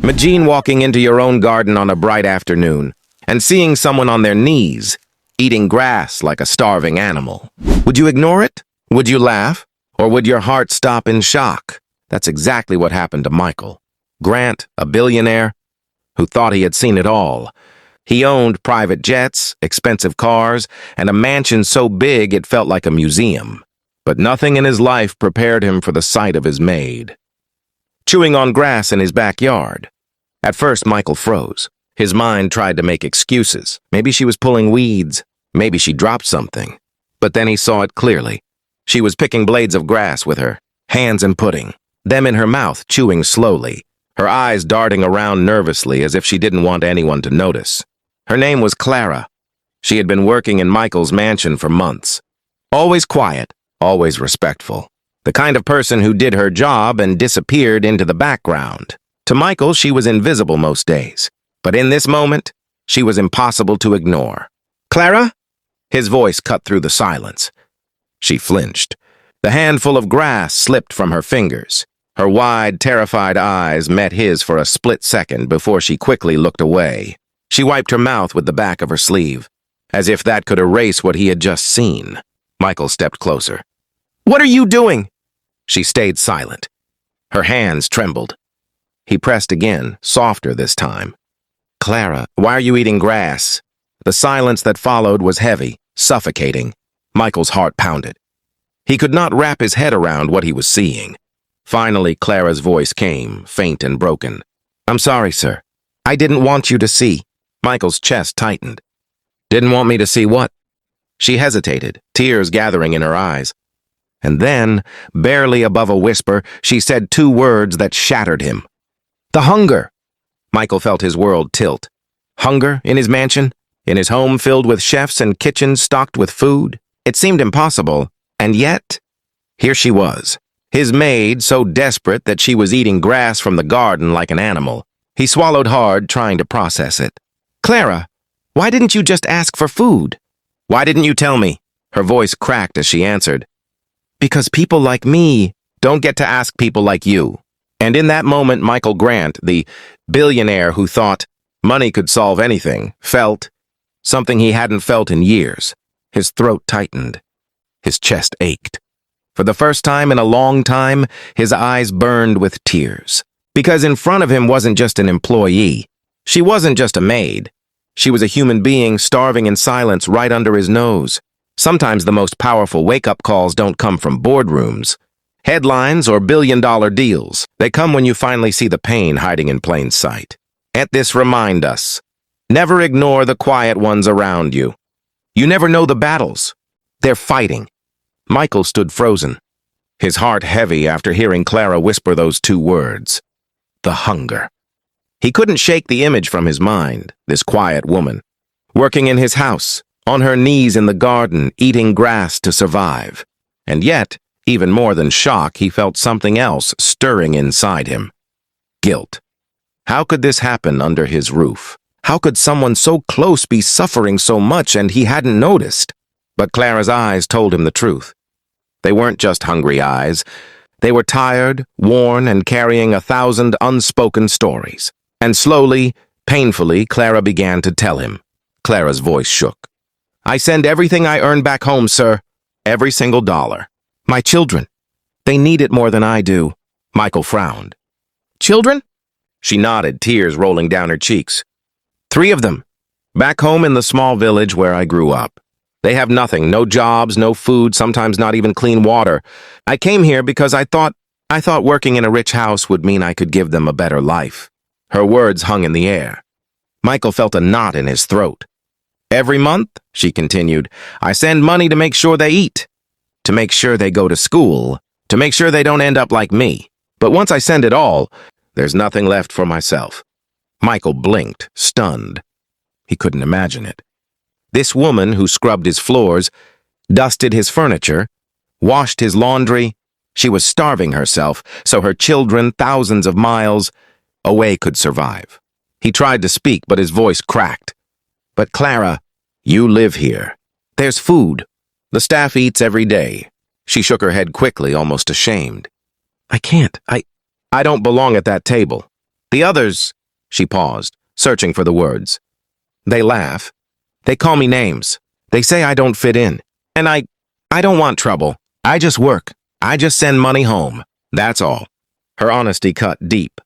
Imagine walking into your own garden on a bright afternoon and seeing someone on their knees, eating grass like a starving animal. Would you ignore it? Would you laugh? Or would your heart stop in shock? That's exactly what happened to Michael. Grant, a billionaire who thought he had seen it all. He owned private jets, expensive cars, and a mansion so big it felt like a museum. But nothing in his life prepared him for the sight of his maid. Chewing on grass in his backyard. At first, Michael froze. His mind tried to make excuses. Maybe she was pulling weeds. Maybe she dropped something. But then he saw it clearly. She was picking blades of grass with her hands and putting them in her mouth, chewing slowly, her eyes darting around nervously as if she didn't want anyone to notice. Her name was Clara. She had been working in Michael's mansion for months. Always quiet, always respectful. The kind of person who did her job and disappeared into the background. To Michael, she was invisible most days. But in this moment, she was impossible to ignore. "Clara?" His voice cut through the silence. She flinched. The handful of grass slipped from her fingers. Her wide, terrified eyes met his for a split second before she quickly looked away. She wiped her mouth with the back of her sleeve, as if that could erase what he had just seen. Michael stepped closer. "What are you doing?" She stayed silent. Her hands trembled. He pressed again, softer this time. "Clara, why are you eating grass?" The silence that followed was heavy, suffocating. Michael's heart pounded. He could not wrap his head around what he was seeing. Finally, Clara's voice came, faint and broken. "I'm sorry, sir. I didn't want you to see." Michael's chest tightened. "Didn't want me to see what?" She hesitated, tears gathering in her eyes. And then, barely above a whisper, she said two words that shattered him. "The hunger." Michael felt his world tilt. Hunger in his mansion? In his home filled with chefs and kitchens stocked with food? It seemed impossible, and yet, here she was. His maid, so desperate that she was eating grass from the garden like an animal. He swallowed hard, trying to process it. "Clara, why didn't you just ask for food?" "Why didn't you tell me?" Her voice cracked as she answered. "Because people like me don't get to ask people like you." And in that moment, Michael Grant, the billionaire who thought money could solve anything, felt something he hadn't felt in years. His throat tightened. His chest ached. For the first time in a long time, his eyes burned with tears. Because in front of him wasn't just an employee. She wasn't just a maid. She was a human being starving in silence right under his nose. Sometimes the most powerful wake-up calls don't come from boardrooms, headlines, or billion-dollar deals. They come when you finally see the pain hiding in plain sight. Let this remind us. Never ignore the quiet ones around you. You never know the battles. They're fighting. Michael stood frozen, his heart heavy after hearing Clara whisper those two words. The hunger. He couldn't shake the image from his mind, this quiet woman, working in his house, on her knees in the garden, eating grass to survive. And yet, even more than shock, he felt something else stirring inside him. Guilt. How could this happen under his roof? How could someone so close be suffering so much and he hadn't noticed? But Clara's eyes told him the truth. They weren't just hungry eyes. They were tired, worn, and carrying 1,000 unspoken stories. And slowly, painfully, Clara began to tell him. Clara's voice shook. "I send everything I earn back home, sir. Every single dollar. My children. They need it more than I do." Michael frowned. "Children?" She nodded, tears rolling down her cheeks. "3 of them. Back home in the small village where I grew up. They have nothing, no jobs, no food, sometimes not even clean water. I came here because I thought working in a rich house would mean I could give them a better life." Her words hung in the air. Michael felt a knot in his throat. "Every month," she continued, "I send money to make sure they eat, to make sure they go to school, to make sure they don't end up like me. But once I send it all, there's nothing left for myself." Michael blinked, stunned. He couldn't imagine it. This woman who scrubbed his floors, dusted his furniture, washed his laundry, she was starving herself so her children, thousands of miles away, could survive. He tried to speak, but his voice cracked. "But Clara, you live here. There's food. The staff eats every day." She shook her head quickly, almost ashamed. "I can't. I don't belong at that table. The others, She paused, searching for the words. They laugh. They call me names. They say I don't fit in. And I don't want trouble. I just work. I just send money home. That's all. Her honesty cut deep.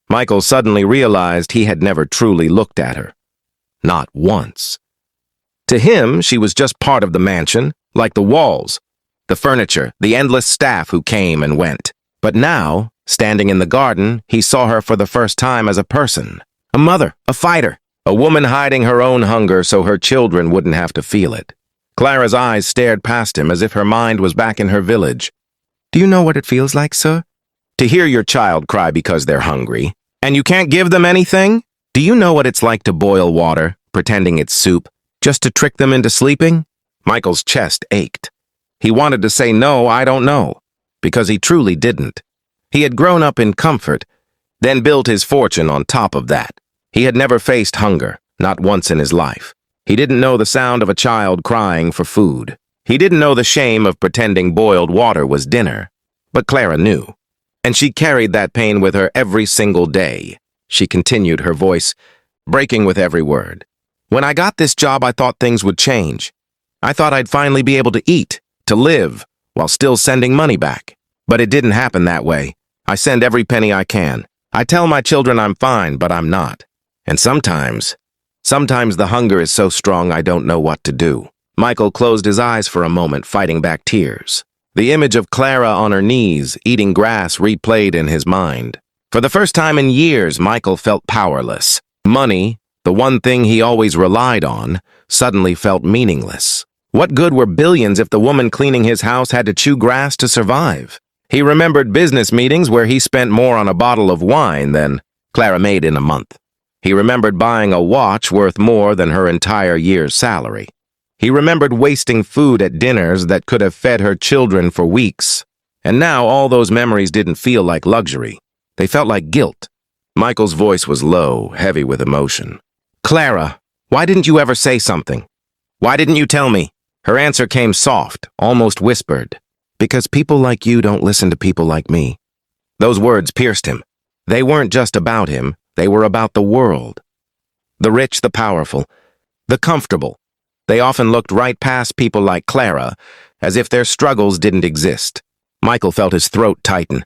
Michael suddenly realized he had never truly looked at her. Not once. To him, she was just part of the mansion, like the walls, the furniture, the endless staff who came and went. But now, standing in the garden, he saw her for the first time as a person. A mother, a fighter, a woman hiding her own hunger so her children wouldn't have to feel it. Clara's eyes stared past him as if her mind was back in her village. Do you know what it feels like, sir? To hear your child cry because they're hungry, and you can't give them anything? Do you know what it's like to boil water, pretending it's soup, just to trick them into sleeping? Michael's chest ached. He wanted to say no, I don't know, because he truly didn't. He had grown up in comfort, then built his fortune on top of that. He had never faced hunger, not once in his life. He didn't know the sound of a child crying for food. He didn't know the shame of pretending boiled water was dinner. But Clara knew, and she carried that pain with her every single day. She continued, her voice breaking with every word. When I got this job, I thought things would change. I thought I'd finally be able to eat, to live, while still sending money back. But it didn't happen that way. I send every penny I can. I tell my children I'm fine, but I'm not. And sometimes the hunger is so strong I don't know what to do. Michael closed his eyes for a moment, fighting back tears. The image of Clara on her knees, eating grass, replayed in his mind. For the first time in years, Michael felt powerless. Money, the one thing he always relied on, suddenly felt meaningless. What good were billions if the woman cleaning his house had to chew grass to survive? He remembered business meetings where he spent more on a bottle of wine than Clara made in a month. He remembered buying a watch worth more than her entire year's salary. He remembered wasting food at dinners that could have fed her children for weeks. And now all those memories didn't feel like luxury. They felt like guilt. Michael's voice was low, heavy with emotion. Clara, why didn't you ever say something? Why didn't you tell me? Her answer came soft, almost whispered. Because people like you don't listen to people like me. Those words pierced him. They weren't just about him. They were about the world. The rich, the powerful, the comfortable. They often looked right past people like Clara, as if their struggles didn't exist. Michael felt his throat tighten.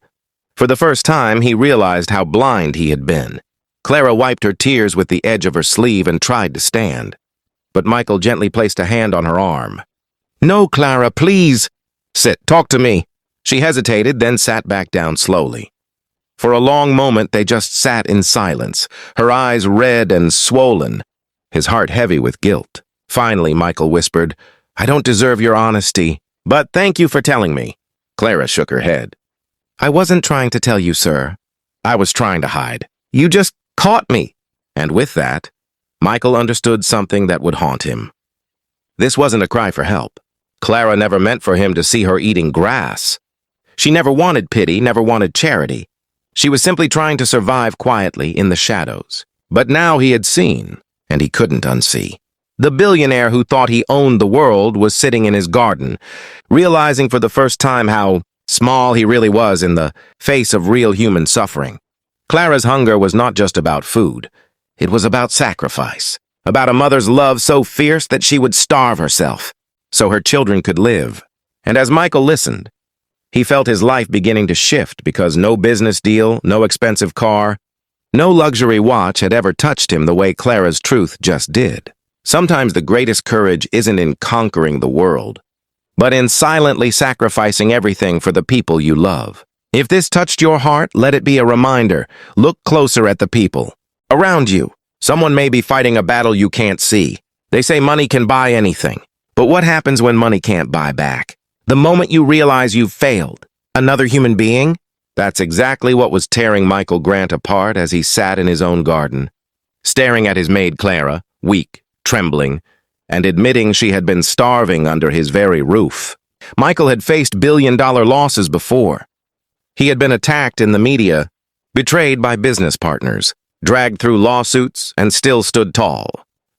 For the first time, he realized how blind he had been. Clara wiped her tears with the edge of her sleeve and tried to stand. But Michael gently placed a hand on her arm. No, Clara, please. Sit, talk to me. She hesitated, then sat back down slowly. For a long moment, they just sat in silence, her eyes red and swollen, his heart heavy with guilt. Finally, Michael whispered, I don't deserve your honesty, but thank you for telling me. Clara shook her head. I wasn't trying to tell you, sir. I was trying to hide. You just caught me. And with that, Michael understood something that would haunt him. This wasn't a cry for help. Clara never meant for him to see her eating grass. She never wanted pity, never wanted charity. She was simply trying to survive quietly in the shadows. But now he had seen, and he couldn't unsee. The billionaire who thought he owned the world was sitting in his garden, realizing for the first time how small he really was in the face of real human suffering. Clara's hunger was not just about food. It was about sacrifice, about a mother's love so fierce that she would starve herself, so her children could live. And as Michael listened, he felt his life beginning to shift because no business deal, no expensive car, no luxury watch had ever touched him the way Clara's truth just did. Sometimes the greatest courage isn't in conquering the world, but in silently sacrificing everything for the people you love. If this touched your heart, let it be a reminder. Look closer at the people around you. Someone may be fighting a battle you can't see. They say money can buy anything. But what happens when money can't buy back? The moment you realize you've failed, another human being? That's exactly what was tearing Michael Grant apart as he sat in his own garden, staring at his maid Clara, weak, trembling, and admitting she had been starving under his very roof. Michael had faced billion-dollar losses before. He had been attacked in the media, betrayed by business partners, dragged through lawsuits, and still stood tall.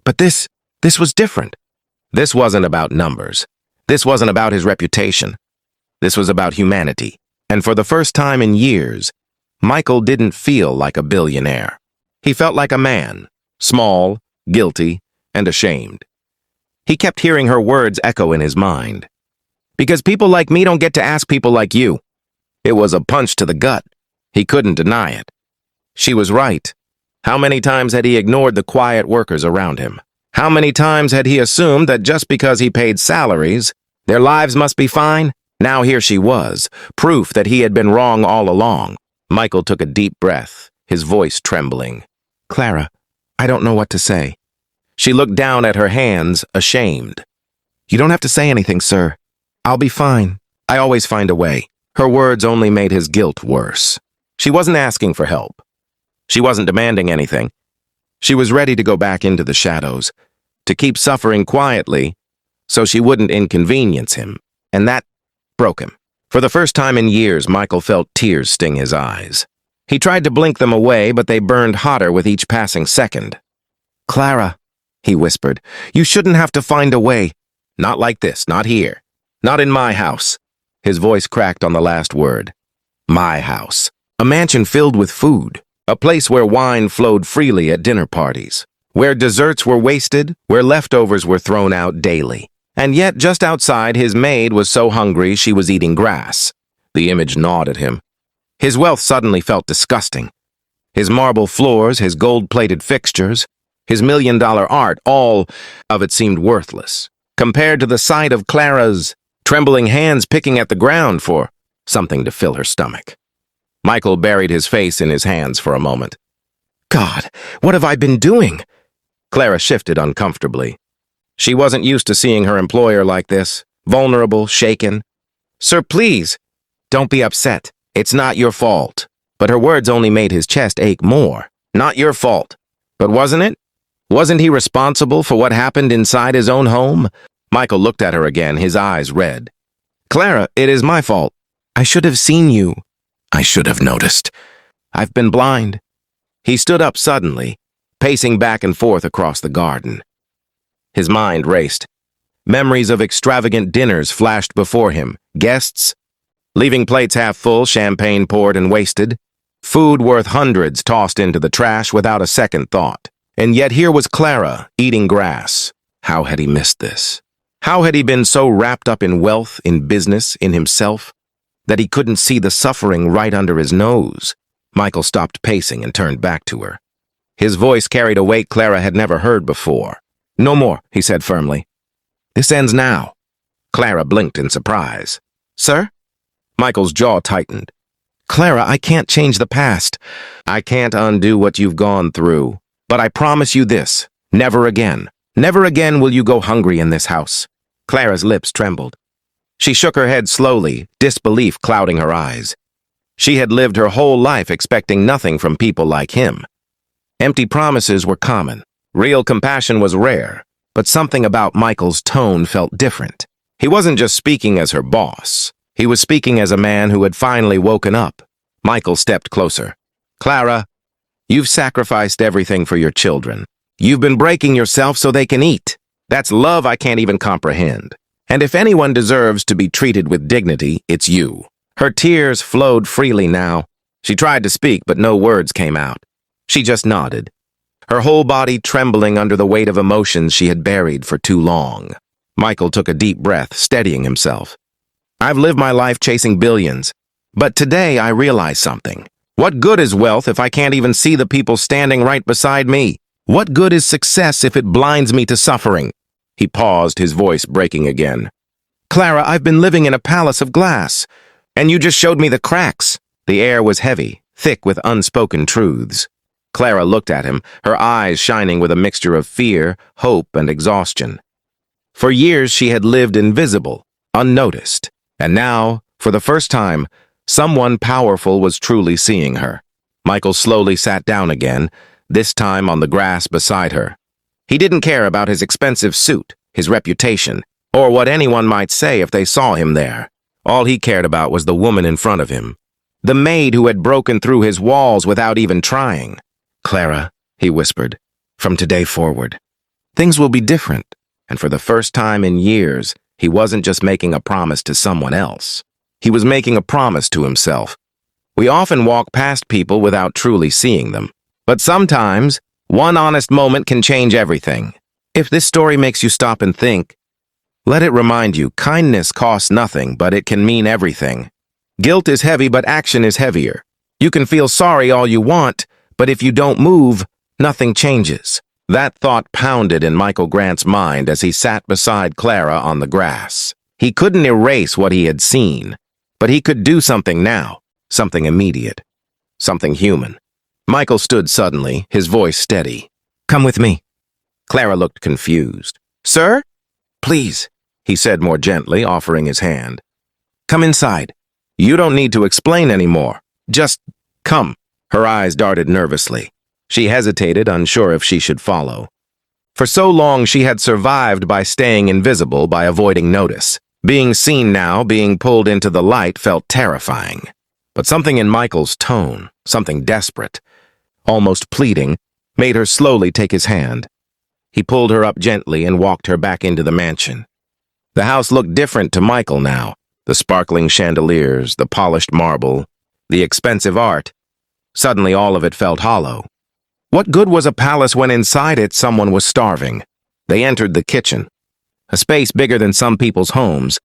But this was different. This wasn't about numbers. This wasn't about his reputation. This was about humanity. And for the first time in years, Michael didn't feel like a billionaire. He felt like a man, small, guilty, and ashamed. He kept hearing her words echo in his mind. Because people like me don't get to ask people like you. It was a punch to the gut. He couldn't deny it. She was right. How many times had he ignored the quiet workers around him? How many times had he assumed that just because he paid salaries, their lives must be fine? Now here she was, proof that he had been wrong all along. Michael took a deep breath, his voice trembling. Clara, I don't know what to say. She looked down at her hands, ashamed. You don't have to say anything, sir. I'll be fine. I always find a way. Her words only made his guilt worse. She wasn't asking for help. She wasn't demanding anything. She was ready to go back into the shadows, to keep suffering quietly, so she wouldn't inconvenience him, and that broke him. For the first time in years, Michael felt tears sting his eyes. He tried to blink them away, but they burned hotter with each passing second. Clara, he whispered, you shouldn't have to find a way. Not like this, not here. Not in my house. His voice cracked on the last word. My house. A mansion filled with food. A place where wine flowed freely at dinner parties. Where desserts were wasted, where leftovers were thrown out daily. And yet, just outside, his maid was so hungry she was eating grass. The image gnawed at him. His wealth suddenly felt disgusting. His marble floors, his gold-plated fixtures, his million-dollar art, all of it seemed worthless, compared to the sight of Clara's trembling hands picking at the ground for something to fill her stomach. Michael buried his face in his hands for a moment. God, what have I been doing? Clara shifted uncomfortably. She wasn't used to seeing her employer like this, vulnerable, shaken. Sir, please, don't be upset. It's not your fault. But her words only made his chest ache more. Not your fault. But wasn't it? Wasn't he responsible for what happened inside his own home? Michael looked at her again, his eyes red. Clara, it is my fault. I should have seen you. I should have noticed. I've been blind. He stood up suddenly, pacing back and forth across the garden. His mind raced. Memories of extravagant dinners flashed before him. Guests, leaving plates half full, champagne poured and wasted. Food worth hundreds tossed into the trash without a second thought. And yet here was Clara, eating grass. How had he missed this? How had he been so wrapped up in wealth, in business, in himself, that he couldn't see the suffering right under his nose? Michael stopped pacing and turned back to her. His voice carried a weight Clara had never heard before. No more, he said firmly. This ends now. Clara blinked in surprise. Sir? Michael's jaw tightened. Clara, I can't change the past. I can't undo what you've gone through. But I promise you this, never again. Never again will you go hungry in this house. Clara's lips trembled. She shook her head slowly, disbelief clouding her eyes. She had lived her whole life expecting nothing from people like him. Empty promises were common. Real compassion was rare. But something about Michael's tone felt different. He wasn't just speaking as her boss. He was speaking as a man who had finally woken up. Michael stepped closer. Clara, you've sacrificed everything for your children. You've been breaking yourself so they can eat. That's love I can't even comprehend. And if anyone deserves to be treated with dignity, it's you. Her tears flowed freely now. She tried to speak, but no words came out. She just nodded, her whole body trembling under the weight of emotions she had buried for too long. Michael took a deep breath, steadying himself. I've lived my life chasing billions, but today I realize something. What good is wealth if I can't even see the people standing right beside me? What good is success if it blinds me to suffering? He paused, his voice breaking again. Clara, I've been living in a palace of glass, and you just showed me the cracks. The air was heavy, thick with unspoken truths. Clara looked at him, her eyes shining with a mixture of fear, hope, and exhaustion. For years she had lived invisible, unnoticed, and now, for the first time, someone powerful was truly seeing her. Michael slowly sat down again, this time on the grass beside her. He didn't care about his expensive suit, his reputation, or what anyone might say if they saw him there. All he cared about was the woman in front of him, the maid who had broken through his walls without even trying. Clara, he whispered, from today forward, things will be different. And for the first time in years, he wasn't just making a promise to someone else. He was making a promise to himself. We often walk past people without truly seeing them. But sometimes, one honest moment can change everything. If this story makes you stop and think, let it remind you, kindness costs nothing, but it can mean everything. Guilt is heavy, but action is heavier. You can feel sorry all you want, but if you don't move, nothing changes. That thought pounded in Michael Grant's mind as he sat beside Clara on the grass. He couldn't erase what he had seen, but he could do something now, something immediate, something human. Michael stood suddenly, his voice steady. "Come with me." Clara looked confused. "Sir?" "Please," he said more gently, offering his hand. "Come inside. You don't need to explain anymore. Just come." Her eyes darted nervously. She hesitated, unsure if she should follow. For so long she had survived by staying invisible, by avoiding notice. Being seen now, being pulled into the light, felt terrifying. But something in Michael's tone, something desperate, almost pleading, made her slowly take his hand. He pulled her up gently and walked her back into the mansion. The house looked different to Michael now. The sparkling chandeliers, the polished marble, the expensive art. Suddenly all of it felt hollow. What good was a palace when inside it someone was starving? They entered the kitchen, a space bigger than some people's homes,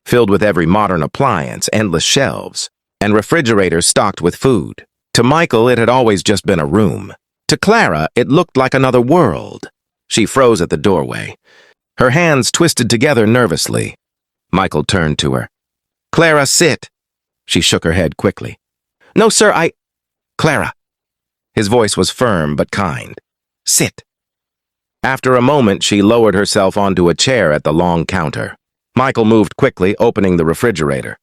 filled with every modern appliance, endless shelves, and refrigerators stocked with food. To Michael, it had always just been a room. To Clara, it looked like another world. She froze at the doorway, her hands twisted together nervously. Michael turned to her. "Clara, sit." She shook her head quickly. "No, sir, Clara." His voice was firm but kind. "Sit." After a moment, she lowered herself onto a chair at the long counter. Michael moved quickly, opening the refrigerator.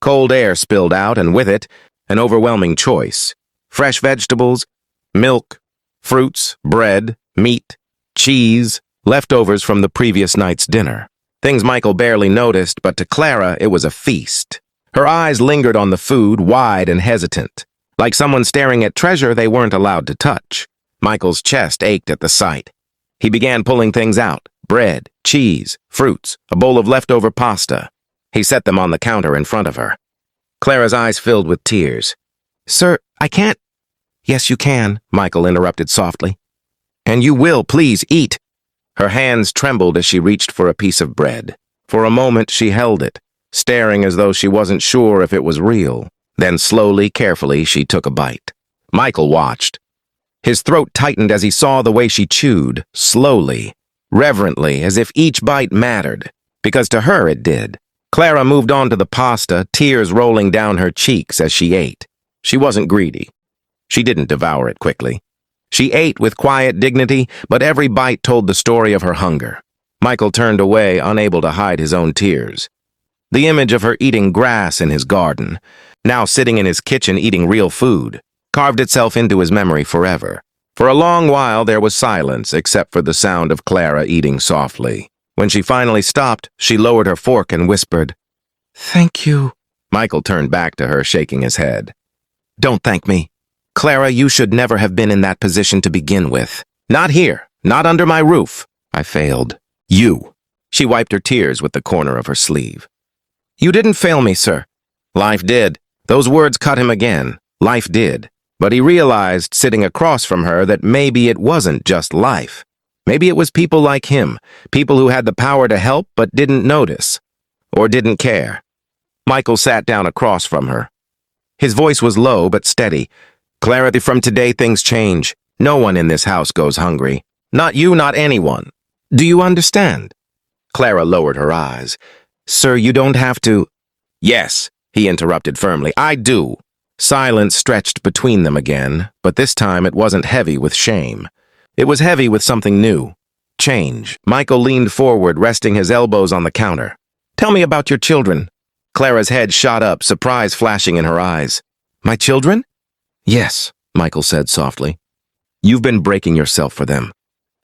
Cold air spilled out, and with it, an overwhelming choice. Fresh vegetables, milk, fruits, bread, meat, cheese, leftovers from the previous night's dinner. Things Michael barely noticed, but to Clara, it was a feast. Her eyes lingered on the food, wide and hesitant. Like someone staring at treasure they weren't allowed to touch. Michael's chest ached at the sight. He began pulling things out: bread, cheese, fruits, a bowl of leftover pasta. He set them on the counter in front of her. Clara's eyes filled with tears. "Sir, I can't." "Yes, you can," Michael interrupted softly. "And you will, please, eat." Her hands trembled as she reached for a piece of bread. For a moment, she held it, staring as though she wasn't sure if it was real. Then slowly, carefully, she took a bite. Michael watched. His throat tightened as he saw the way she chewed, slowly, reverently, as if each bite mattered, because to her it did. Clara moved on to the pasta, tears rolling down her cheeks as she ate. She wasn't greedy. She didn't devour it quickly. She ate with quiet dignity, but every bite told the story of her hunger. Michael turned away, unable to hide his own tears. The image of her eating grass in his garden, now sitting in his kitchen eating real food, carved itself into his memory forever. For a long while there was silence, except for the sound of Clara eating softly. When she finally stopped, she lowered her fork and whispered, "Thank you." Michael turned back to her, shaking his head. "Don't thank me. Clara, you should never have been in that position to begin with. Not here, not under my roof. I failed. You." She wiped her tears with the corner of her sleeve. "You didn't fail me, sir." Life did. Those words cut him again. Life did. But he realized, sitting across from her, that maybe it wasn't just life. Maybe it was people like him, people who had the power to help but didn't notice, or didn't care. Michael sat down across from her. His voice was low but steady. "Clara, from today things change. No one in this house goes hungry. Not you, not anyone. Do you understand?" Clara lowered her eyes. "Sir, you don't have to—" "Yes," he interrupted firmly, "I do." Silence stretched between them again, but this time it wasn't heavy with shame. It was heavy with something new. Change. Michael leaned forward, resting his elbows on the counter. "Tell me about your children." Clara's head shot up, surprise flashing in her eyes. "My children?" "Yes," Michael said softly. "You've been breaking yourself for them.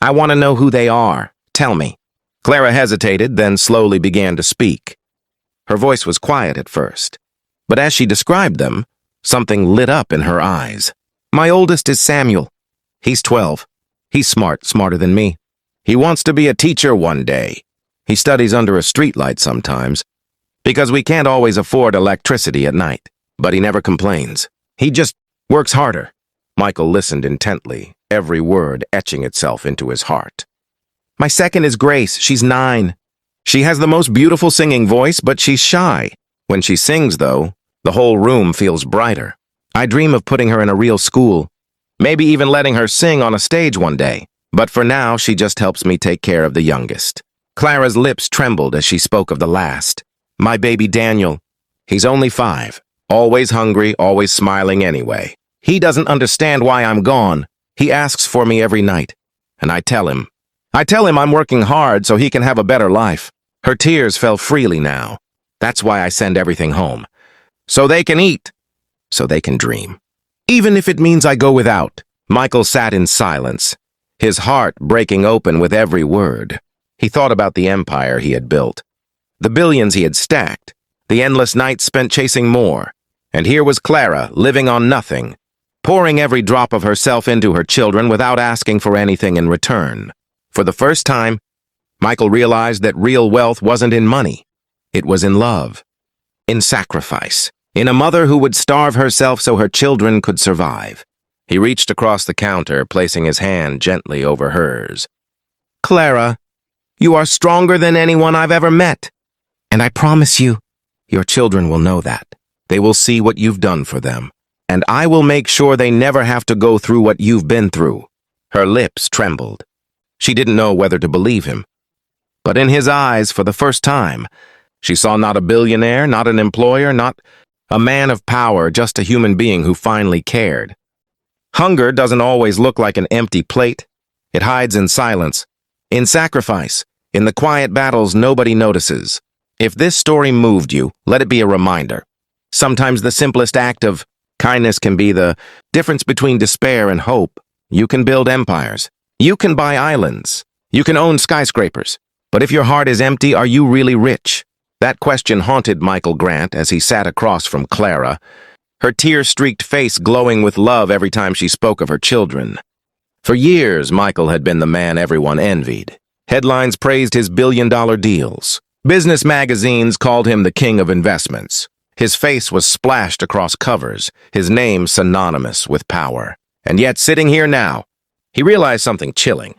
I want to know who they are. Tell me." Clara hesitated, then slowly began to speak. Her voice was quiet at first, but as she described them, something lit up in her eyes. "My oldest is Samuel. He's 12. He's smart, smarter than me. He wants to be a teacher one day. He studies under a streetlight sometimes, because we can't always afford electricity at night. But he never complains. He just works harder. Michael listened intently, every word etching itself into his heart. My second is Grace. She's 9. She has the most beautiful singing voice, but she's shy. When she sings, though, the whole room feels brighter. I dream of putting her in a real school, maybe even letting her sing on a stage one day. But for now, she just helps me take care of the youngest. Clara's lips trembled as she spoke of the last. My baby Daniel. He's only 5. Always hungry, always smiling anyway. He doesn't understand why I'm gone. He asks for me every night. And I tell him I'm working hard so he can have a better life. Her tears fell freely now. That's why I send everything home. So they can eat. So they can dream. Even if it means I go without. Michael sat in silence, his heart breaking open with every word. He thought about the empire he had built, the billions he had stacked, the endless nights spent chasing more. And here was Clara, living on nothing, pouring every drop of herself into her children without asking for anything in return. For the first time, Michael realized that real wealth wasn't in money. It was in love, in sacrifice, in a mother who would starve herself so her children could survive. He reached across the counter, placing his hand gently over hers. Clara, you are stronger than anyone I've ever met. And I promise you, your children will know that. They will see what you've done for them. And I will make sure they never have to go through what you've been through. Her lips trembled. She didn't know whether to believe him. But in his eyes, for the first time, she saw not a billionaire, not an employer, not a man of power, just a human being who finally cared. Hunger doesn't always look like an empty plate. It hides in silence, in sacrifice, in the quiet battles nobody notices. If this story moved you, let it be a reminder. Sometimes the simplest act of kindness can be the difference between despair and hope. You can build empires. You can buy islands. You can own skyscrapers. But if your heart is empty, are you really rich? That question haunted Michael Grant as he sat across from Clara, her tear-streaked face glowing with love every time she spoke of her children. For years, Michael had been the man everyone envied. Headlines praised his billion-dollar deals. Business magazines called him the king of investments. His face was splashed across covers, his name synonymous with power. And yet, sitting here now, he realized something chilling.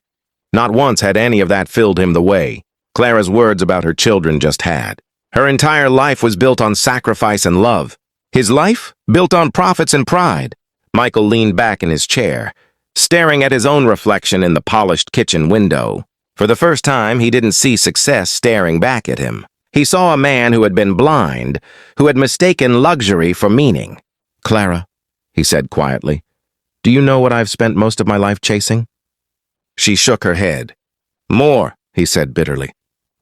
Not once had any of that filled him the way Clara's words about her children just had. Her entire life was built on sacrifice and love. His life, built on profits and pride. Michael leaned back in his chair, staring at his own reflection in the polished kitchen window. For the first time, he didn't see success staring back at him. He saw a man who had been blind, who had mistaken luxury for meaning. Clara, he said quietly, do you know what I've spent most of my life chasing? She shook her head. More, he said bitterly.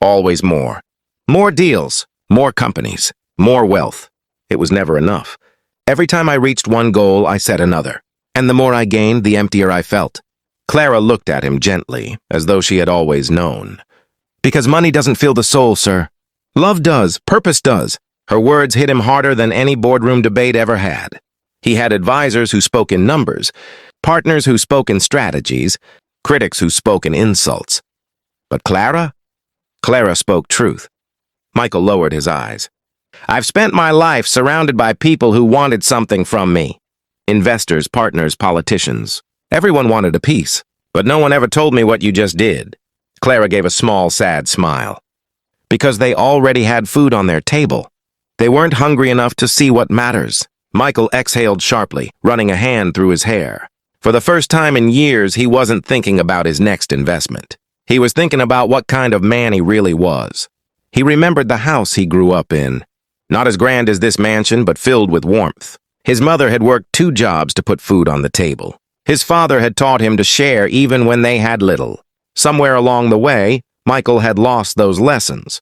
Always more. More deals, more companies, more wealth. It was never enough. Every time I reached one goal, I set another. And the more I gained, the emptier I felt. Clara looked at him gently, as though she had always known. Because money doesn't fill the soul, sir. Love does, purpose does. Her words hit him harder than any boardroom debate ever had. He had advisors who spoke in numbers, partners who spoke in strategies, critics who spoke in insults. But Clara? Clara spoke truth. Michael lowered his eyes. I've spent my life surrounded by people who wanted something from me. Investors, partners, politicians. Everyone wanted a piece, but no one ever told me what you just did. Clara gave a small, sad smile. Because they already had food on their table. They weren't hungry enough to see what matters. Michael exhaled sharply, running a hand through his hair. For the first time in years, he wasn't thinking about his next investment. He was thinking about what kind of man he really was. He remembered the house he grew up in. Not as grand as this mansion, but filled with warmth. His mother had worked 2 jobs to put food on the table. His father had taught him to share even when they had little. Somewhere along the way, Michael had lost those lessons.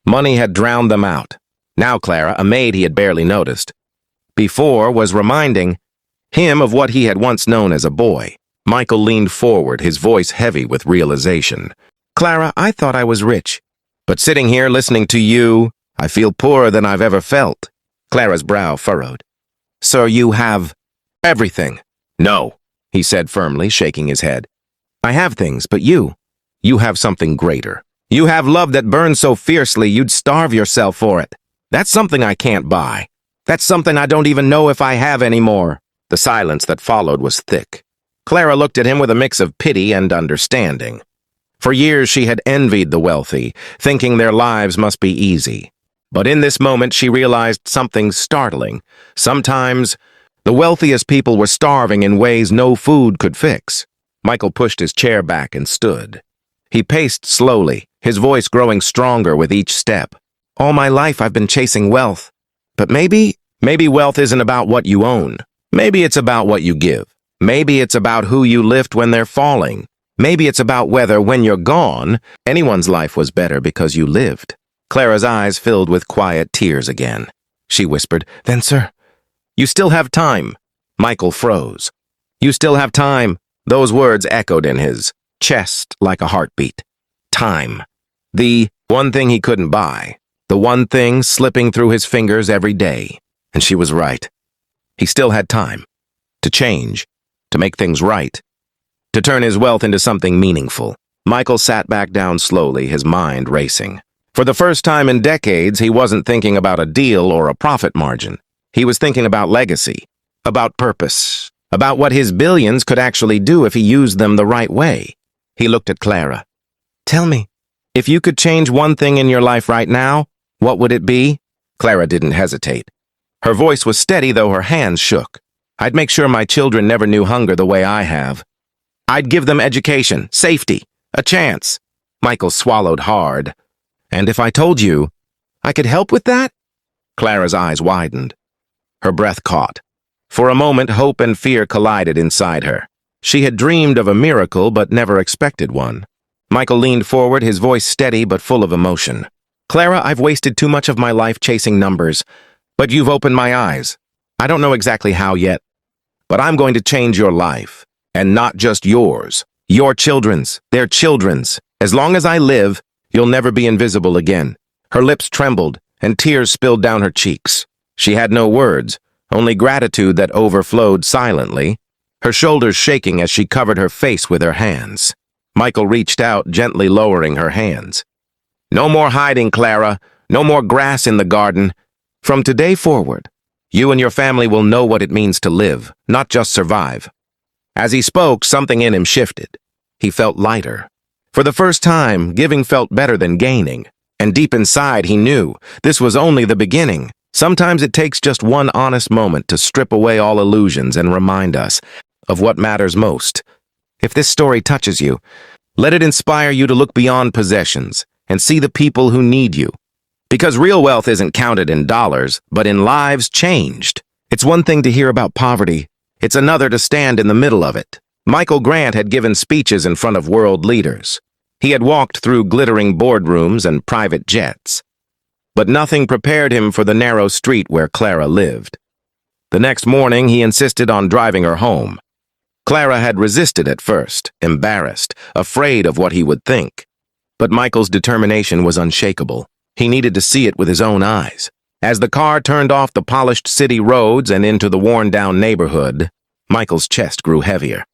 Money had drowned them out. Now Clara, a maid he had barely noticed, before was reminding him of what he had once known as a boy. Michael leaned forward, his voice heavy with realization. Clara, I thought I was rich. But sitting here listening to you, I feel poorer than I've ever felt. Clara's brow furrowed. So you have everything? No, he said firmly, shaking his head. I have things, but you have something greater. You have love that burns so fiercely you'd starve yourself for it. That's something I can't buy. That's something I don't even know if I have anymore. The silence that followed was thick. Clara looked at him with a mix of pity and understanding. For years she had envied the wealthy, thinking their lives must be easy. But in this moment she realized something startling. Sometimes, the wealthiest people were starving in ways no food could fix. Michael pushed his chair back and stood. He paced slowly, his voice growing stronger with each step. All my life I've been chasing wealth. But maybe wealth isn't about what you own. Maybe it's about what you give. Maybe it's about who you lift when they're falling. Maybe it's about whether, when you're gone, anyone's life was better because you lived. Clara's eyes filled with quiet tears again. She whispered, "Then, sir, you still have time." Michael froze. "You still have time." Those words echoed in his chest like a heartbeat. Time. The one thing he couldn't buy. The one thing slipping through his fingers every day. And she was right. He still had time. To change. To make things right. To turn his wealth into something meaningful. Michael sat back down slowly, his mind racing. For the first time in decades, he wasn't thinking about a deal or a profit margin. He was thinking about legacy, about purpose, about what his billions could actually do if he used them the right way. He looked at Clara. "Tell me, if you could change one thing in your life right now, what would it be?" Clara didn't hesitate. Her voice was steady, though her hands shook. "I'd make sure my children never knew hunger the way I have. I'd give them education, safety, a chance." Michael swallowed hard. "And if I told you I could help with that?" Clara's eyes widened. Her breath caught. For a moment, hope and fear collided inside her. She had dreamed of a miracle, but never expected one. Michael leaned forward, his voice steady but full of emotion. "Clara, I've wasted too much of my life chasing numbers, but you've opened my eyes. I don't know exactly how yet, but I'm going to change your life. And not just yours. Your children's, their children's. As long as I live, you'll never be invisible again." Her lips trembled, and tears spilled down her cheeks. She had no words, only gratitude that overflowed silently, her shoulders shaking as she covered her face with her hands. Michael reached out, gently lowering her hands. "No more hiding, Clara. No more grass in the garden. From today forward, you and your family will know what it means to live, not just survive." As he spoke, something in him shifted. He felt lighter. For the first time, giving felt better than gaining. And deep inside, he knew this was only the beginning. Sometimes it takes just one honest moment to strip away all illusions and remind us of what matters most. If this story touches you, let it inspire you to look beyond possessions and see the people who need you. Because real wealth isn't counted in dollars, but in lives changed. It's one thing to hear about poverty. It's another to stand in the middle of it. Michael Grant had given speeches in front of world leaders. He had walked through glittering boardrooms and private jets. But nothing prepared him for the narrow street where Clara lived. The next morning, he insisted on driving her home. Clara had resisted at first, embarrassed, afraid of what he would think. But Michael's determination was unshakable. He needed to see it with his own eyes. As the car turned off the polished city roads and into the worn-down neighborhood, Michael's chest grew heavier.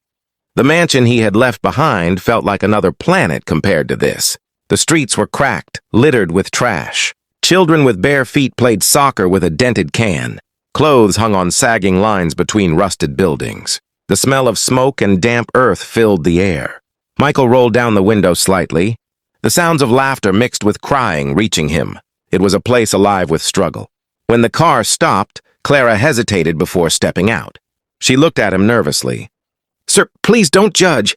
The mansion he had left behind felt like another planet compared to this. The streets were cracked, littered with trash. Children with bare feet played soccer with a dented can. Clothes hung on sagging lines between rusted buildings. The smell of smoke and damp earth filled the air. Michael rolled down the window slightly. The sounds of laughter mixed with crying reaching him. It was a place alive with struggle. When the car stopped, Clara hesitated before stepping out. She looked at him nervously. "Sir, please don't judge.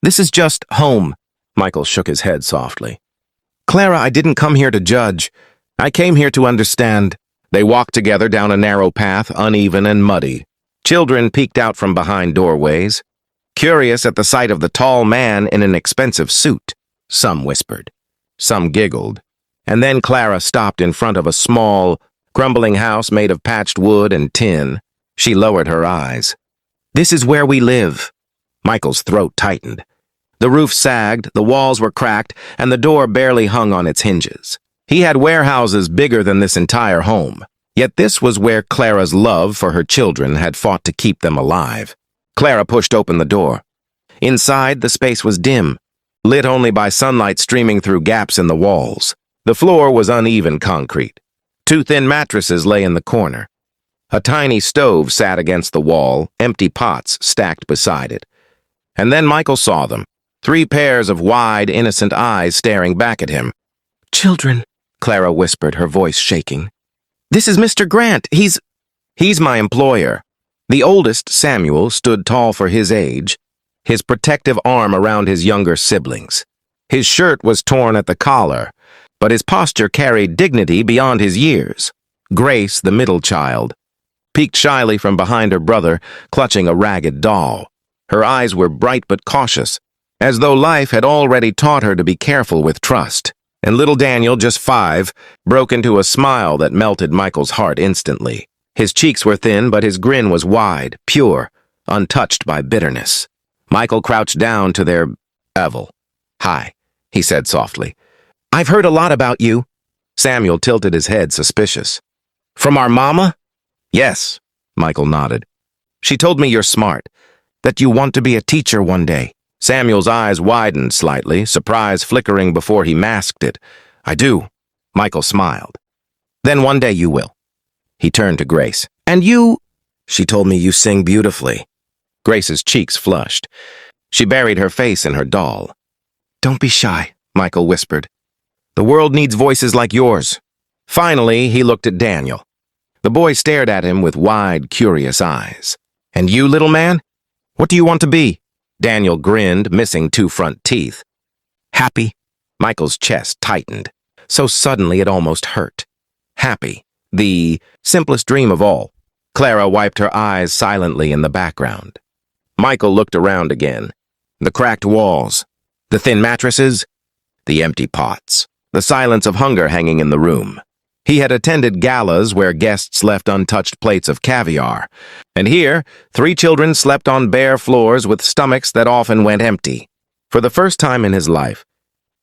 This is just home." Michael shook his head softly. "Clara, I didn't come here to judge. I came here to understand." They walked together down a narrow path, uneven and muddy. Children peeked out from behind doorways, curious at the sight of the tall man in an expensive suit. Some whispered. Some giggled. And then Clara stopped in front of a small, crumbling house made of patched wood and tin. She lowered her eyes. "This is where we live." Michael's throat tightened. The roof sagged, the walls were cracked, and the door barely hung on its hinges. He had warehouses bigger than this entire home. Yet this was where Clara's love for her children had fought to keep them alive. Clara pushed open the door. Inside, the space was dim, lit only by sunlight streaming through gaps in the walls. The floor was uneven concrete. Two thin mattresses lay in the corner. A tiny stove sat against the wall, empty pots stacked beside it. And then Michael saw them, 3 pairs of wide, innocent eyes staring back at him. "Children," Clara whispered, her voice shaking. "This is Mr. Grant. He's my employer." The oldest, Samuel, stood tall for his age, his protective arm around his younger siblings. His shirt was torn at the collar, but his posture carried dignity beyond his years. Grace, the middle child, peeked shyly from behind her brother, clutching a ragged doll. Her eyes were bright but cautious, as though life had already taught her to be careful with trust. And little Daniel, just 5, broke into a smile that melted Michael's heart instantly. His cheeks were thin, but his grin was wide, pure, untouched by bitterness. Michael crouched down to their level. "Hi," he said softly. "I've heard a lot about you." Samuel tilted his head, suspicious. "From our mama?" "Yes," Michael nodded. "She told me you're smart, that you want to be a teacher one day." Samuel's eyes widened slightly, surprise flickering before he masked it. "I do," Michael smiled. "Then one day you will." He turned to Grace. "And you—" "She told me you sing beautifully." Grace's cheeks flushed. She buried her face in her doll. "Don't be shy," Michael whispered. "The world needs voices like yours." Finally, he looked at Daniel. The boy stared at him with wide, curious eyes. "And you, little man? What do you want to be?" Daniel grinned, missing 2 front teeth. "Happy." Michael's chest tightened, so suddenly it almost hurt. Happy. The simplest dream of all. Clara wiped her eyes silently in the background. Michael looked around again. The cracked walls, the thin mattresses, the empty pots, the silence of hunger hanging in the room. He had attended galas where guests left untouched plates of caviar, and here 3 children slept on bare floors with stomachs that often went empty. For the first time in his life,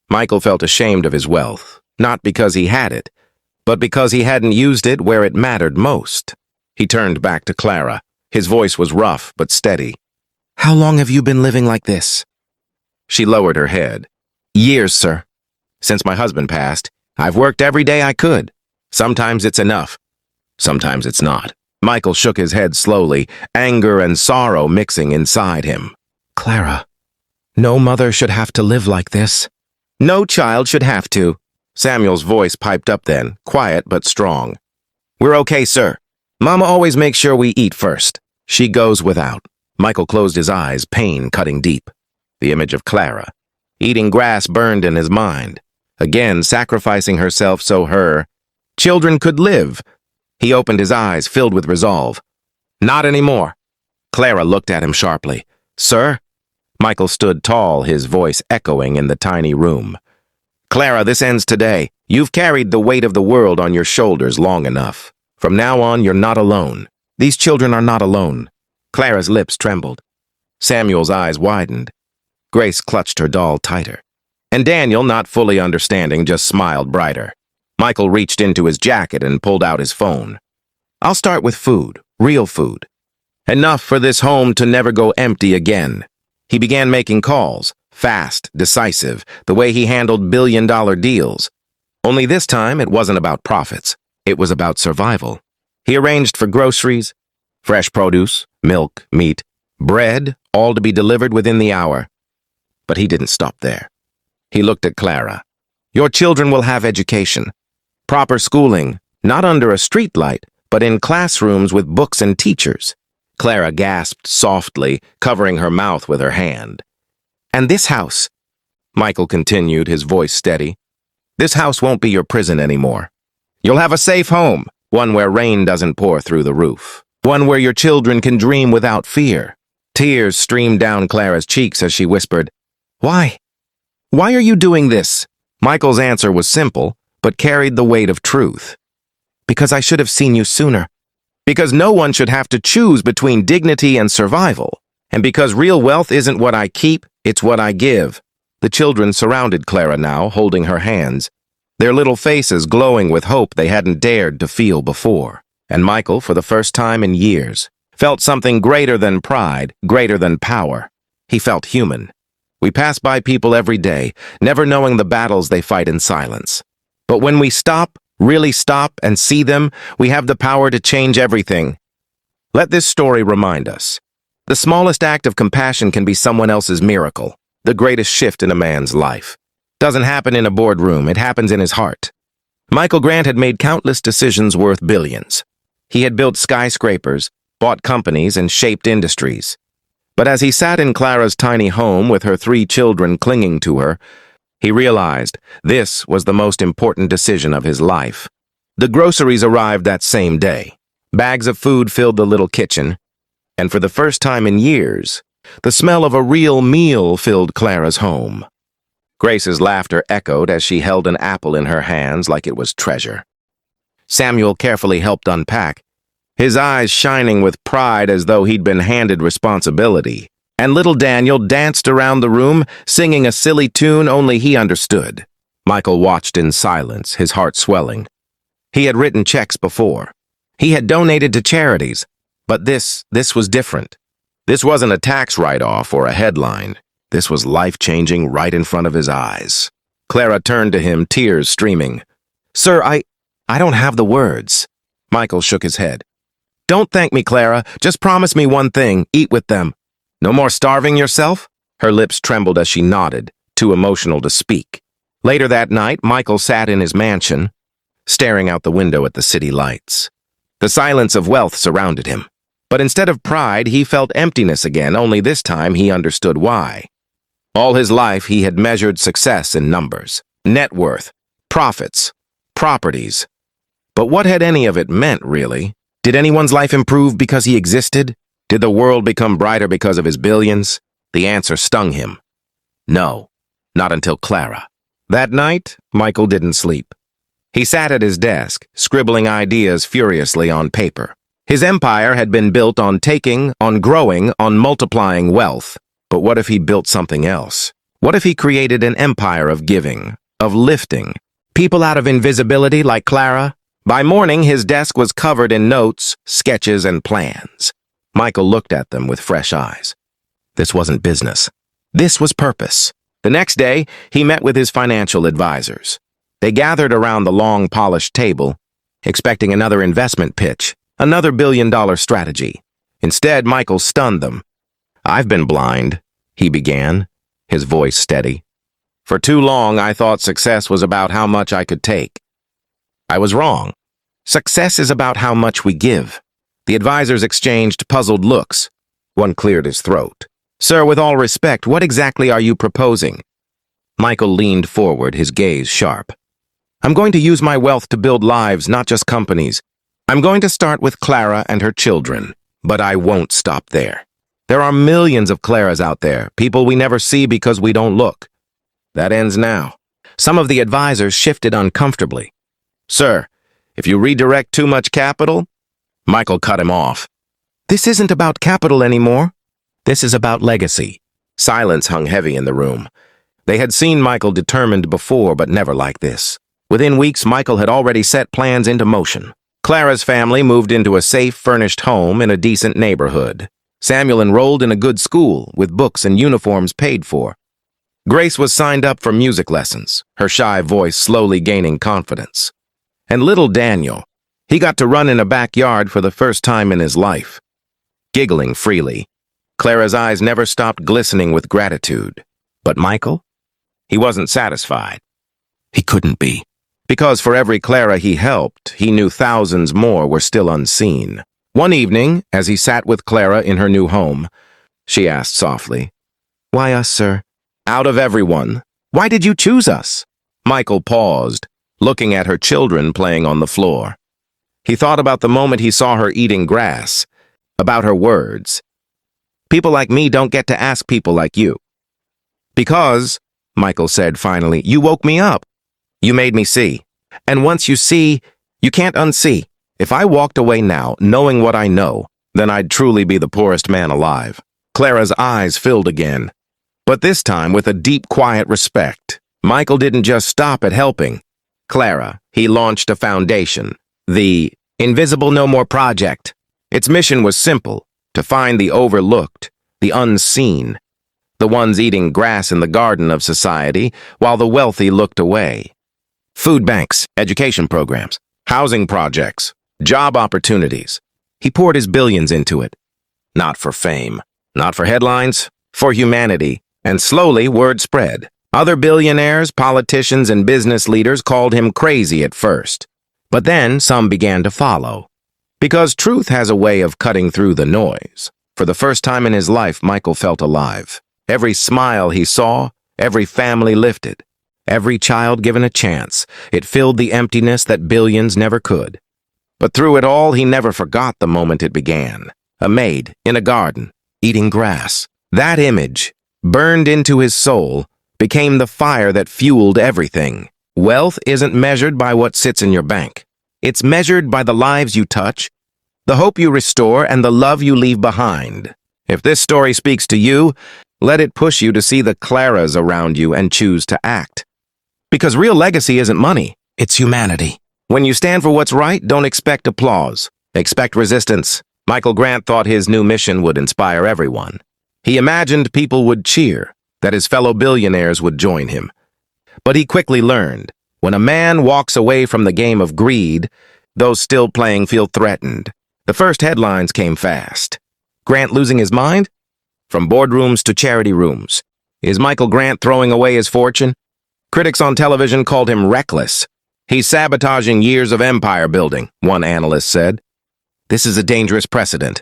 Michael felt ashamed of his wealth, not because he had it, but because he hadn't used it where it mattered most. He turned back to Clara. His voice was rough but steady. "How long have you been living like this?" She lowered her head. "Years, sir. Since my husband passed, I've worked every day I could. Sometimes it's enough. Sometimes it's not." Michael shook his head slowly, anger and sorrow mixing inside him. "Clara, no mother should have to live like this." "No child should have to." Samuel's voice piped up then, quiet but strong. "We're okay, sir. Mama always makes sure we eat first. She goes without." Michael closed his eyes, pain cutting deep. The image of Clara, eating grass, burned in his mind. Again, sacrificing herself so her children could live. He opened his eyes, filled with resolve. "Not anymore." Clara looked at him sharply. "Sir?" Michael stood tall, his voice echoing in the tiny room. "Clara, this ends today. You've carried the weight of the world on your shoulders long enough. From now on, you're not alone. These children are not alone." Clara's lips trembled. Samuel's eyes widened. Grace clutched her doll tighter. And Daniel, not fully understanding, just smiled brighter. Michael reached into his jacket and pulled out his phone. "I'll start with food, real food. Enough for this home to never go empty again." He began making calls, fast, decisive, the way he handled billion-dollar deals. Only this time, it wasn't about profits. It was about survival. He arranged for groceries, fresh produce, milk, meat, bread, all to be delivered within the hour. But he didn't stop there. He looked at Clara. "Your children will have education. Proper schooling, not under a streetlight, but in classrooms with books and teachers." Clara gasped softly, covering her mouth with her hand. "And this house," Michael continued, his voice steady, "this house won't be your prison anymore. You'll have a safe home, one where rain doesn't pour through the roof, one where your children can dream without fear." Tears streamed down Clara's cheeks as she whispered, "Why? Why are you doing this?" Michael's answer was simple, but carried the weight of truth. "Because I should have seen you sooner. Because no one should have to choose between dignity and survival. And because real wealth isn't what I keep, it's what I give." The children surrounded Clara now, holding her hands, their little faces glowing with hope they hadn't dared to feel before. And Michael, for the first time in years, felt something greater than pride, greater than power. He felt human. We pass by people every day, never knowing the battles they fight in silence. But when we stop, really stop, and see them, we have the power to change everything. Let this story remind us. The smallest act of compassion can be someone else's miracle, the greatest shift in a man's life. Doesn't happen in a boardroom, it happens in his heart. Michael Grant had made countless decisions worth billions. He had built skyscrapers, bought companies, and shaped industries. But as he sat in Clara's tiny home with her 3 children clinging to her, he realized this was the most important decision of his life. The groceries arrived that same day. Bags of food filled the little kitchen, and for the first time in years, the smell of a real meal filled Clara's home. Grace's laughter echoed as she held an apple in her hands like it was treasure. Samuel carefully helped unpack, his eyes shining with pride as though he'd been handed responsibility. And little Daniel danced around the room, singing a silly tune only he understood. Michael watched in silence, his heart swelling. He had written checks before. He had donated to charities. But this was different. This wasn't a tax write-off or a headline. This was life-changing right in front of his eyes. Clara turned to him, tears streaming. "Sir, I don't have the words." Michael shook his head. "Don't thank me, Clara. Just promise me one thing. Eat with them. No more starving yourself?" Her lips trembled as she nodded, too emotional to speak. Later that night, Michael sat in his mansion, staring out the window at the city lights. The silence of wealth surrounded him. But instead of pride, he felt emptiness again, only this time he understood why. All his life, he had measured success in numbers, net worth, profits, properties. But what had any of it meant, really? Did anyone's life improve because he existed? Did the world become brighter because of his billions? The answer stung him. No, not until Clara. That night, Michael didn't sleep. He sat at his desk, scribbling ideas furiously on paper. His empire had been built on taking, on growing, on multiplying wealth. But what if he built something else? What if he created an empire of giving, of lifting? People out of invisibility like Clara? By morning, his desk was covered in notes, sketches, and plans. Michael looked at them with fresh eyes. This wasn't business. This was purpose. The next day, he met with his financial advisors. They gathered around the long, polished table, expecting another investment pitch, another billion-dollar strategy. Instead, Michael stunned them. "I've been blind," he began, his voice steady. "For too long, I thought success was about how much I could take. I was wrong. Success is about how much we give." The advisors exchanged puzzled looks. One cleared his throat. "Sir, with all respect, what exactly are you proposing?" Michael leaned forward, his gaze sharp. "I'm going to use my wealth to build lives, not just companies. I'm going to start with Clara and her children, but I won't stop there. There are millions of Claras out there, people we never see because we don't look. That ends now." Some of the advisors shifted uncomfortably. "Sir, if you redirect too much capital..." Michael cut him off. "This isn't about capital anymore. This is about legacy." Silence hung heavy in the room. They had seen Michael determined before, but never like this. Within weeks, Michael had already set plans into motion. Clara's family moved into a safe, furnished home in a decent neighborhood. Samuel enrolled in a good school, with books and uniforms paid for. Grace was signed up for music lessons, her shy voice slowly gaining confidence. And little Daniel, he got to run in a backyard for the first time in his life. Giggling freely, Clara's eyes never stopped glistening with gratitude. But Michael? He wasn't satisfied. He couldn't be. Because for every Clara he helped, he knew thousands more were still unseen. One evening, as he sat with Clara in her new home, she asked softly, "Why us, sir?" "Out of everyone, why did you choose us?" Michael paused, looking at her children playing on the floor. He thought about the moment he saw her eating grass, about her words. "People like me don't get to ask people like you." "Because," Michael said finally, "you woke me up. You made me see. And once you see, you can't unsee. If I walked away now, knowing what I know, then I'd truly be the poorest man alive." Clara's eyes filled again. But this time with a deep, quiet respect. Michael didn't just stop at helping. Clara, he launched a foundation, the Invisible No More Project. Its mission was simple, to find the overlooked, the unseen, the ones eating grass in the garden of society while the wealthy looked away. Food banks, education programs, housing projects, job opportunities. He poured his billions into it. Not for fame, not for headlines, for humanity. And slowly, word spread. Other billionaires, politicians, and business leaders called him crazy at first. But then some began to follow. Because truth has a way of cutting through the noise. For the first time in his life, Michael felt alive. Every smile he saw, every family lifted, every child given a chance, it filled the emptiness that billions never could. But through it all, he never forgot the moment it began. A maid in a garden, eating grass. That image, burned into his soul, became the fire that fueled everything. Wealth isn't measured by what sits in your bank. It's measured by the lives you touch, the hope you restore, and the love you leave behind. If this story speaks to you, let it push you to see the Claras around you and choose to act. Because real legacy isn't money, it's humanity. When you stand for what's right, don't expect applause. Expect resistance. Michael Grant thought his new mission would inspire everyone. He imagined people would cheer, that his fellow billionaires would join him. But he quickly learned, when a man walks away from the game of greed, those still playing feel threatened. The first headlines came fast. Grant losing his mind? From boardrooms to charity rooms. Is Michael Grant throwing away his fortune? Critics on television called him reckless. He's sabotaging years of empire building, one analyst said. This is a dangerous precedent.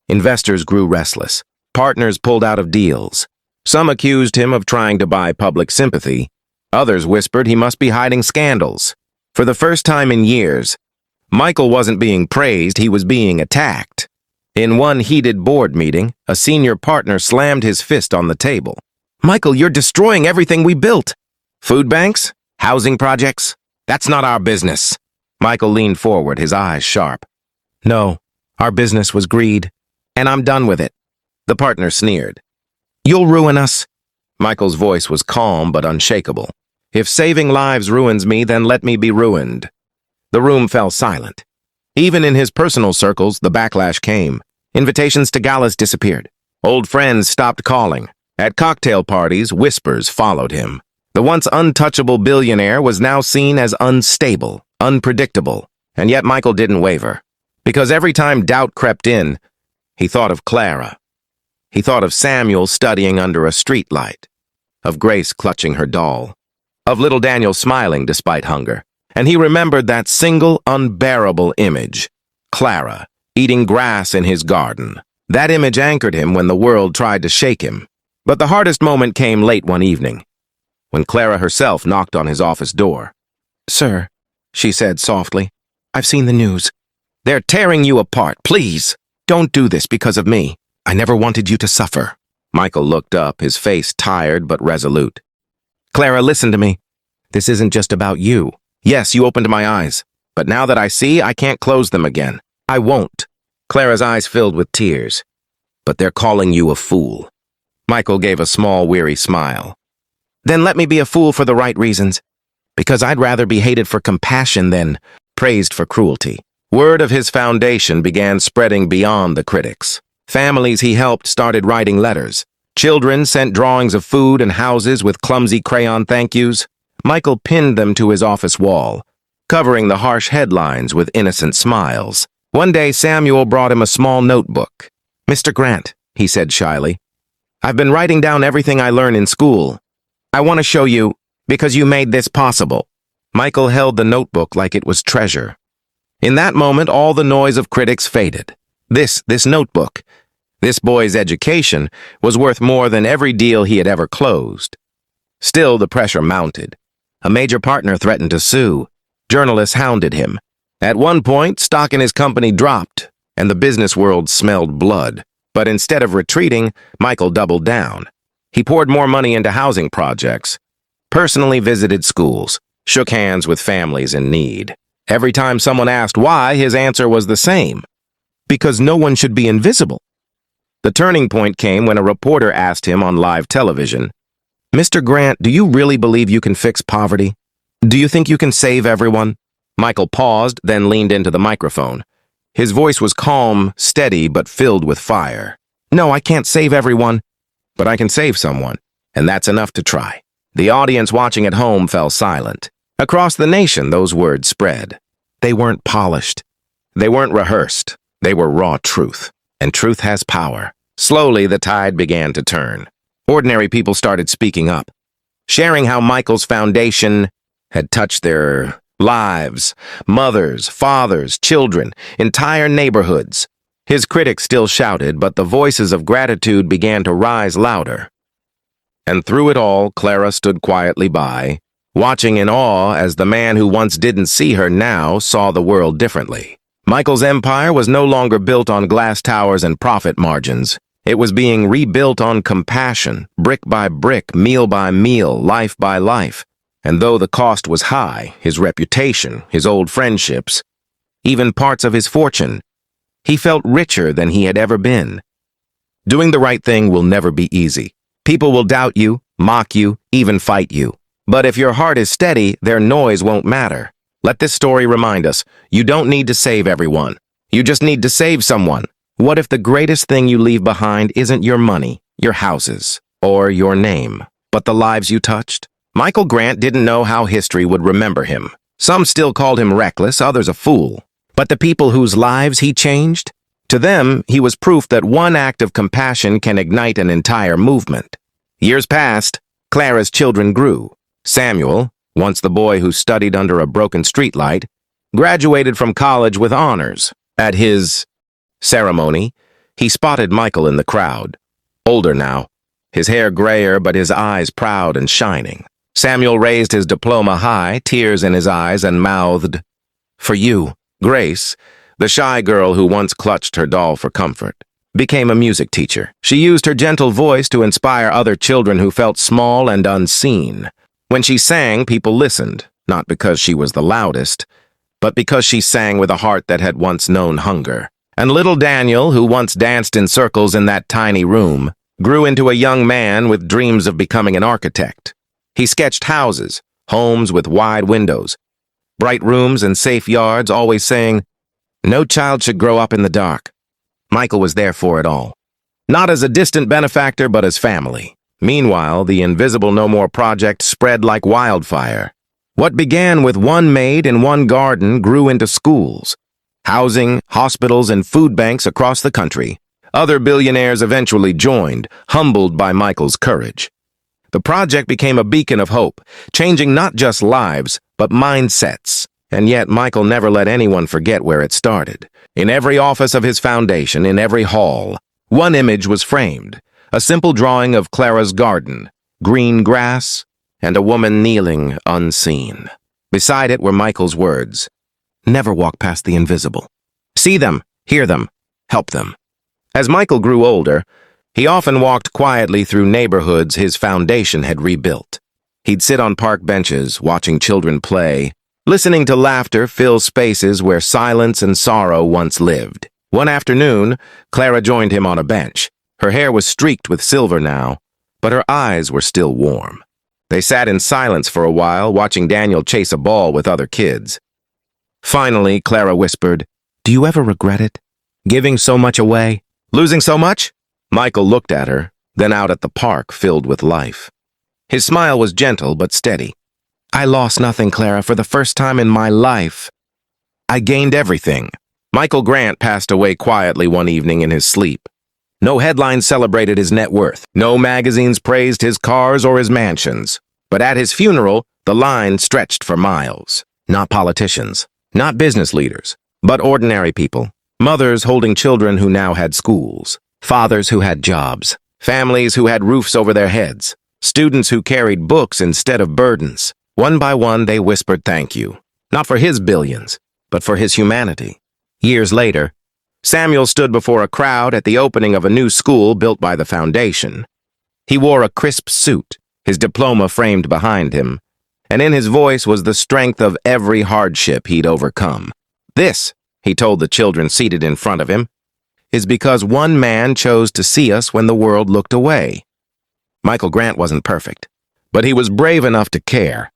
Investors grew restless. Partners pulled out of deals. Some accused him of trying to buy public sympathy. Others whispered he must be hiding scandals. For the first time in years, Michael wasn't being praised, he was being attacked. In one heated board meeting, a senior partner slammed his fist on the table. Michael, you're destroying everything we built. Food banks? Housing projects? That's not our business. Michael leaned forward, his eyes sharp. No, our business was greed, and I'm done with it. The partner sneered. You'll ruin us. Michael's voice was calm but unshakable. If saving lives ruins me, then let me be ruined. The room fell silent. Even in his personal circles, the backlash came. Invitations to galas disappeared. Old friends stopped calling. At cocktail parties, whispers followed him. The once untouchable billionaire was now seen as unstable, unpredictable, and yet Michael didn't waver. Because every time doubt crept in, he thought of Clara. He thought of Samuel studying under a streetlight, of Grace clutching her doll, of little Daniel smiling despite hunger. And he remembered that single, unbearable image, Clara, eating grass in his garden. That image anchored him when the world tried to shake him. But the hardest moment came late one evening, when Clara herself knocked on his office door. Sir, she said softly, I've seen the news. They're tearing you apart. Please, don't do this because of me. I never wanted you to suffer. Michael looked up, his face tired but resolute. Clara, listen to me. This isn't just about you. Yes, you opened my eyes, but now that I see, I can't close them again. I won't. Clara's eyes filled with tears. But they're calling you a fool. Michael gave a small, weary smile. Then let me be a fool for the right reasons, because I'd rather be hated for compassion than praised for cruelty. Word of his foundation began spreading beyond the critics. Families he helped started writing letters. Children sent drawings of food and houses with clumsy crayon thank yous. Michael pinned them to his office wall, covering the harsh headlines with innocent smiles. One day, Samuel brought him a small notebook. Mr. Grant, he said shyly, I've been writing down everything I learned in school. I want to show you, because you made this possible. Michael held the notebook like it was treasure. In that moment, all the noise of critics faded. This notebook, this boy's education, was worth more than every deal he had ever closed. Still, the pressure mounted. A major partner threatened to sue. Journalists hounded him. At one point, stock in his company dropped, and the business world smelled blood. But instead of retreating, Michael doubled down. He poured more money into housing projects, personally visited schools, shook hands with families in need. Every time someone asked why, his answer was the same. Because no one should be invisible. The turning point came when a reporter asked him on live television, Mr. Grant, do you really believe you can fix poverty? Do you think you can save everyone? Michael paused, then leaned into the microphone. His voice was calm, steady, but filled with fire. No, I can't save everyone, but I can save someone, and that's enough to try. The audience watching at home fell silent. Across the nation, those words spread. They weren't polished. They weren't rehearsed. They were raw truth, and truth has power. Slowly, the tide began to turn. Ordinary people started speaking up, sharing how Michael's foundation had touched their lives, mothers, fathers, children, entire neighborhoods. His critics still shouted, but the voices of gratitude began to rise louder. And through it all, Clara stood quietly by, watching in awe as the man who once didn't see her now saw the world differently. Michael's empire was no longer built on glass towers and profit margins. It was being rebuilt on compassion, brick by brick, meal by meal, life by life. And though the cost was high, his reputation, his old friendships, even parts of his fortune, he felt richer than he had ever been. Doing the right thing will never be easy. People will doubt you, mock you, even fight you. But if your heart is steady, their noise won't matter. Let this story remind us, you don't need to save everyone. You just need to save someone. What if the greatest thing you leave behind isn't your money, your houses, or your name, but the lives you touched? Michael Grant didn't know how history would remember him. Some still called him reckless, others a fool. But the people whose lives he changed? To them, he was proof that one act of compassion can ignite an entire movement. Years passed, Clara's children grew. Samuel, once the boy who studied under a broken streetlight, graduated from college with honors. At his ceremony, he spotted Michael in the crowd. Older now, his hair grayer but his eyes proud and shining. Samuel raised his diploma high, tears in his eyes, and mouthed, "For you." Grace, the shy girl who once clutched her doll for comfort, became a music teacher. She used her gentle voice to inspire other children who felt small and unseen. When she sang, people listened, not because she was the loudest, but because she sang with a heart that had once known hunger. And little Daniel, who once danced in circles in that tiny room, grew into a young man with dreams of becoming an architect. He sketched houses, homes with wide windows, bright rooms and safe yards, always saying, "No child should grow up in the dark." Michael was there for it all. Not as a distant benefactor, but as family. Meanwhile, the Invisible No More project spread like wildfire. What began with one maid in one garden grew into schools, housing, hospitals, and food banks across the country. Other billionaires eventually joined, humbled by Michael's courage. The project became a beacon of hope, changing not just lives, but mindsets. And yet Michael never let anyone forget where it started. In every office of his foundation, in every hall, one image was framed, a simple drawing of Clara's garden, green grass, and a woman kneeling unseen. Beside it were Michael's words, "Never walk past the invisible. See them, hear them, help them." As Michael grew older, he often walked quietly through neighborhoods his foundation had rebuilt. He'd sit on park benches, watching children play, listening to laughter fill spaces where silence and sorrow once lived. One afternoon, Clara joined him on a bench. Her hair was streaked with silver now, but her eyes were still warm. They sat in silence for a while, watching Daniel chase a ball with other kids. Finally, Clara whispered, "Do you ever regret it? Giving so much away? Losing so much?" Michael looked at her, then out at the park filled with life. His smile was gentle but steady. "I lost nothing, Clara, for the first time in my life. I gained everything." Michael Grant passed away quietly one evening in his sleep. No headlines celebrated his net worth. No magazines praised his cars or his mansions. But at his funeral, the line stretched for miles. Not politicians, not business leaders, but ordinary people. Mothers holding children who now had schools. Fathers who had jobs. Families who had roofs over their heads. Students who carried books instead of burdens. One by one, they whispered thank you. Not for his billions, but for his humanity. Years later, Samuel stood before a crowd at the opening of a new school built by the foundation. He wore a crisp suit, his diploma framed behind him, and in his voice was the strength of every hardship he'd overcome. "This," he told the children seated in front of him, "is because one man chose to see us when the world looked away." Michael Grant wasn't perfect, but he was brave enough to care.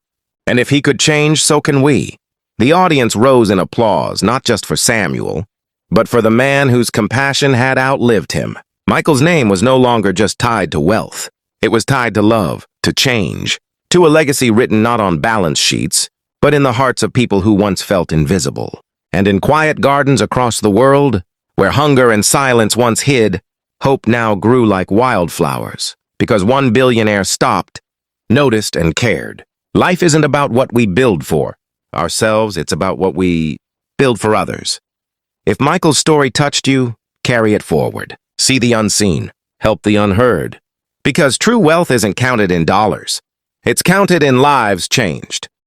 And if he could change, so can we. The audience rose in applause, not just for Samuel, but for the man whose compassion had outlived him. Michael's name was no longer just tied to wealth. It was tied to love, to change, to a legacy written not on balance sheets, but in the hearts of people who once felt invisible. And in quiet gardens across the world, Where hunger and silence once hid, hope now grew like wildflowers, because one billionaire stopped, noticed, and cared. Life isn't about what we build for ourselves, it's about what we build for others. If Michael's story touched you, carry it forward. See the unseen, help the unheard. Because true wealth isn't counted in dollars. It's counted in lives changed.